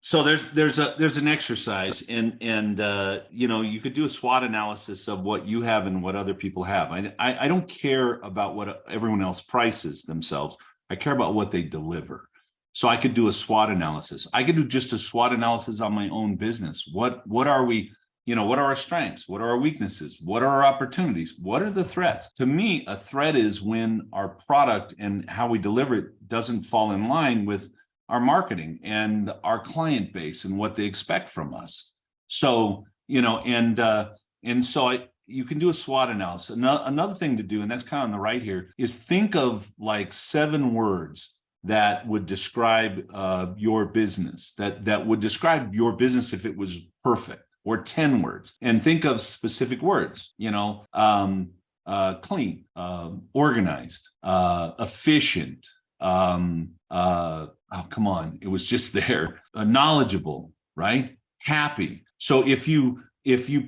So there's an exercise, and you could do a SWOT analysis of what you have and what other people have. I don't care about what everyone else prices themselves. I care about what they deliver. So I could do a SWOT analysis. I could do just a SWOT analysis on my own business. What are we? What are our strengths? What are our weaknesses? What are our opportunities? What are the threats? To me, a threat is when our product and how we deliver it doesn't fall in line with our marketing and our client base and what they expect from us. So, you can do a SWOT analysis. Another thing to do, and that's kind of on the right here, is think of like 7 words that would describe your business, that would describe your business if it was perfect, or 10 words, and think of specific words, clean, organized, efficient, oh, come on, it was just there. Knowledgeable, right? Happy. So if you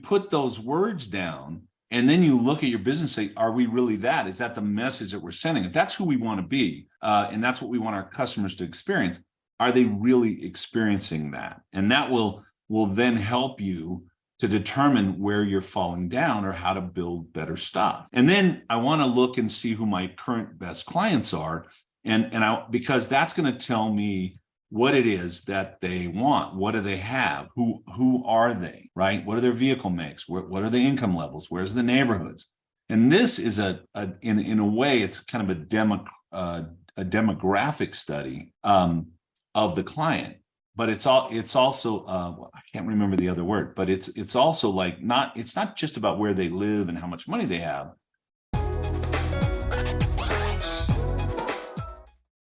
put those words down and then you look at your business, say, are we really that? Is that the message that we're sending? If that's who we want to be, and that's what we want our customers to experience, are they really experiencing that? And that will then help you to determine where you're falling down or how to build better stuff. And then I want to look and see who my current best clients are. Because that's going to tell me what it is that they want. What do they have? Who are they, right? What are their vehicle makes? What are the income levels? Where's the neighborhoods? And this is in a way, it's kind of a demographic study of the client. But it's also I can't remember the other word, but it's also like it's not just about where they live and how much money they have.